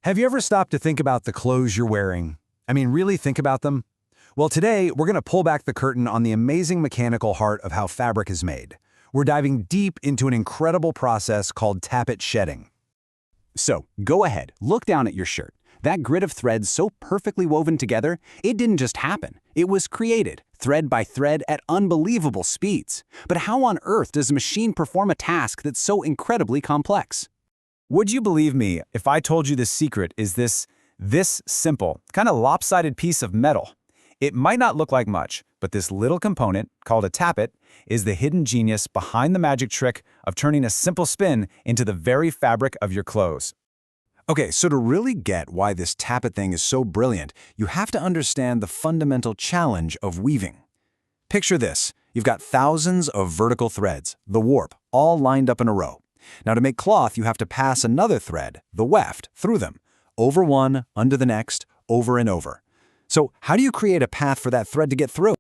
Have you ever stopped to think about the clothes you're wearing? I mean, really think about them? Well, today, we're going to pull back the curtain on the amazing mechanical heart of how fabric is made. We're diving deep into an incredible process called tappet shedding. So, go ahead, look down at your shirt. That grid of threads so perfectly woven together, it didn't just happen. It was created, thread by thread, at unbelievable speeds. But how on earth does a machine perform a task that's so incredibly complex? Would you believe me if I told you the secret is this simple, kind of lopsided piece of metal? It might not look like much, but this little component, called a tappet, is the hidden genius behind the magic trick of turning a simple spin into the very fabric of your clothes. Okay, so to really get why this tappet thing is so brilliant, you have to understand the fundamental challenge of weaving. Picture this. You've got thousands of vertical threads, the warp, all lined up in a row. Now to make cloth, you have to pass another thread, the weft, through them, over one, under the next, over and over. So how do you create a path for that thread to get through?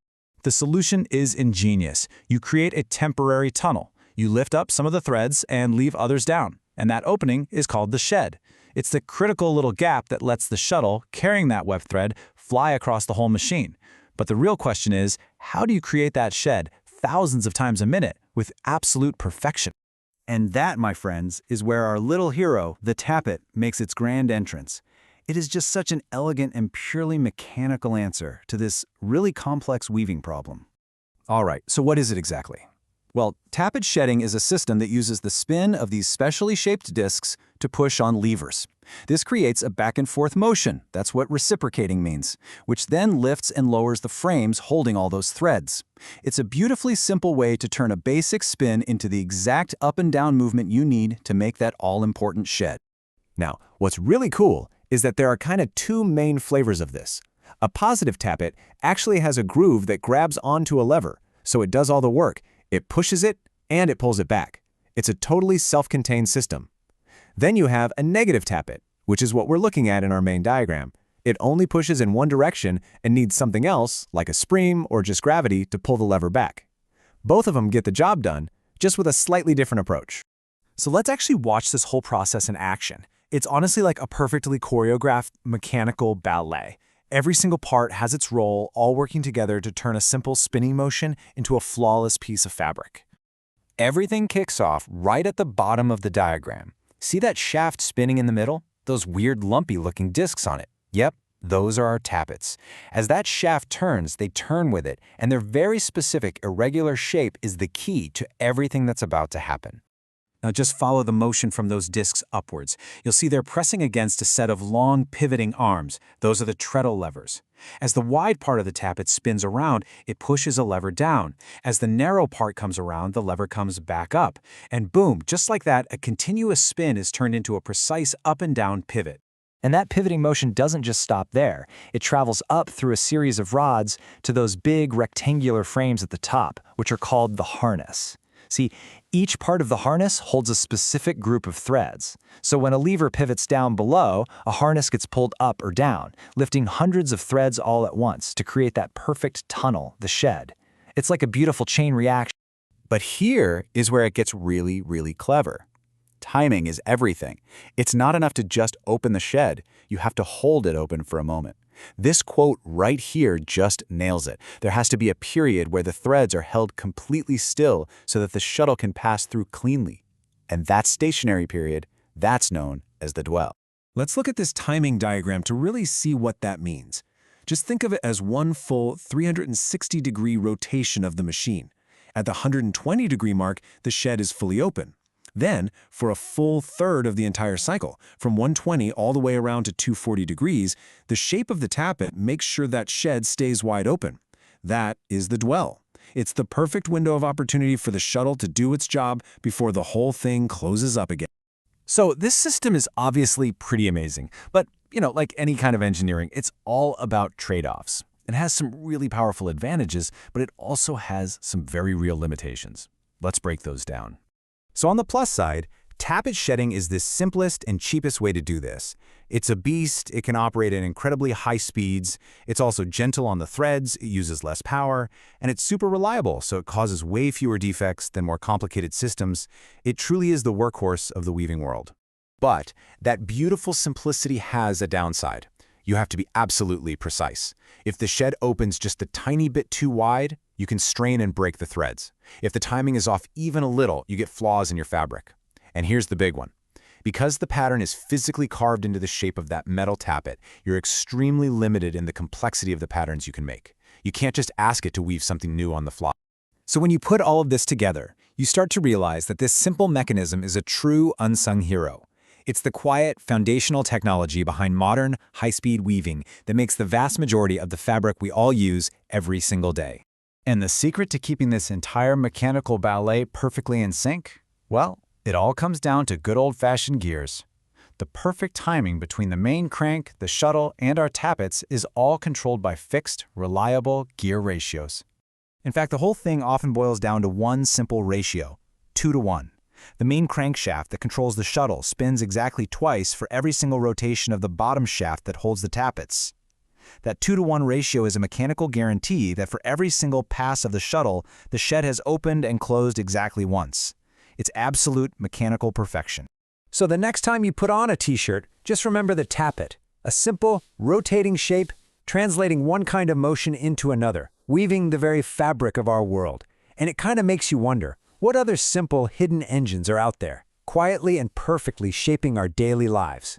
The solution is ingenious. You create a temporary tunnel. You lift up some of the threads and leave others down, and that opening is called the shed. It's the critical little gap that lets the shuttle carrying that web thread fly across the whole machine. But the real question is, how do you create that shed thousands of times a minute with absolute perfection? And that, my friends, is where our little hero, the tappet, makes its grand entrance. It is just such an elegant and purely mechanical answer to this really complex weaving problem. All right, so what is it exactly? Well, tappet shedding is a system that uses the spin of these specially shaped discs to push on levers. This creates a back-and-forth motion, that's what reciprocating means, which then lifts and lowers the frames holding all those threads. It's a beautifully simple way to turn a basic spin into the exact up and down movement you need to make that all-important shed. Now, what's really cool is that there are kind of two main flavors of this. A positive tappet actually has a groove that grabs onto a lever, so it does all the work. It pushes it, and it pulls it back. It's a totally self-contained system. Then you have a negative tappet, which is what we're looking at in our main diagram. It only pushes in one direction and needs something else, like a spring or just gravity, to pull the lever back. Both of them get the job done, just with a slightly different approach. So let's actually watch this whole process in action. It's honestly like a perfectly choreographed mechanical ballet. Every single part has its role, all working together to turn a simple spinning motion into a flawless piece of fabric. Everything kicks off right at the bottom of the diagram. See that shaft spinning in the middle? Those weird lumpy-looking discs on it. Yep, those are our tappets. As that shaft turns, they turn with it, and their very specific irregular shape is the key to everything that's about to happen. Now just follow the motion from those discs upwards. You'll see they're pressing against a set of long pivoting arms. Those are the treadle levers. As the wide part of the tappet spins around, it pushes a lever down. As the narrow part comes around, the lever comes back up. And boom, just like that, a continuous spin is turned into a precise up and down pivot. And that pivoting motion doesn't just stop there. It travels up through a series of rods to those big rectangular frames at the top, which are called the harness. See, each part of the harness holds a specific group of threads. So when a lever pivots down below, a harness gets pulled up or down, lifting hundreds of threads all at once to create that perfect tunnel, the shed. It's like a beautiful chain reaction. But here is where it gets really, really clever. Timing is everything. It's not enough to just open the shed. You have to hold it open for a moment. This quote right here just nails it. There has to be a period where the threads are held completely still so that the shuttle can pass through cleanly. And that stationary period, that's known as the dwell. Let's look at this timing diagram to really see what that means. Just think of it as one full 360-degree rotation of the machine. At the 120-degree mark, the shed is fully open. Then, for a full third of the entire cycle, from 120 all the way around to 240 degrees, the shape of the tappet makes sure that shed stays wide open. That is the dwell. It's the perfect window of opportunity for the shuttle to do its job before the whole thing closes up again. So this system is obviously pretty amazing, but, like any kind of engineering, it's all about trade-offs. It has some really powerful advantages, but it also has some very real limitations. Let's break those down. So on the plus side, tappet shedding is the simplest and cheapest way to do this. It's a beast, it can operate at incredibly high speeds, it's also gentle on the threads, it uses less power, and it's super reliable, so it causes way fewer defects than more complicated systems. It truly is the workhorse of the weaving world. But that beautiful simplicity has a downside. You have to be absolutely precise. If the shed opens just a tiny bit too wide, you can strain and break the threads. If the timing is off even a little, you get flaws in your fabric. And here's the big one. Because the pattern is physically carved into the shape of that metal tappet, you're extremely limited in the complexity of the patterns you can make. You can't just ask it to weave something new on the fly. So when you put all of this together, you start to realize that this simple mechanism is a true unsung hero. It's the quiet, foundational technology behind modern, high-speed weaving that makes the vast majority of the fabric we all use every single day. And the secret to keeping this entire mechanical ballet perfectly in sync? Well, it all comes down to good old-fashioned gears. The perfect timing between the main crank, the shuttle, and our tappets is all controlled by fixed, reliable gear ratios. In fact, the whole thing often boils down to one simple ratio, 2-to-1. The main crankshaft that controls the shuttle spins exactly twice for every single rotation of the bottom shaft that holds the tappets. That 2-to-1 ratio is a mechanical guarantee that for every single pass of the shuttle, the shed has opened and closed exactly once. It's absolute mechanical perfection. So the next time you put on a t-shirt, just remember the tappet, a simple, rotating shape, translating one kind of motion into another, weaving the very fabric of our world. And it kind of makes you wonder, what other simple, hidden engines are out there, quietly and perfectly shaping our daily lives?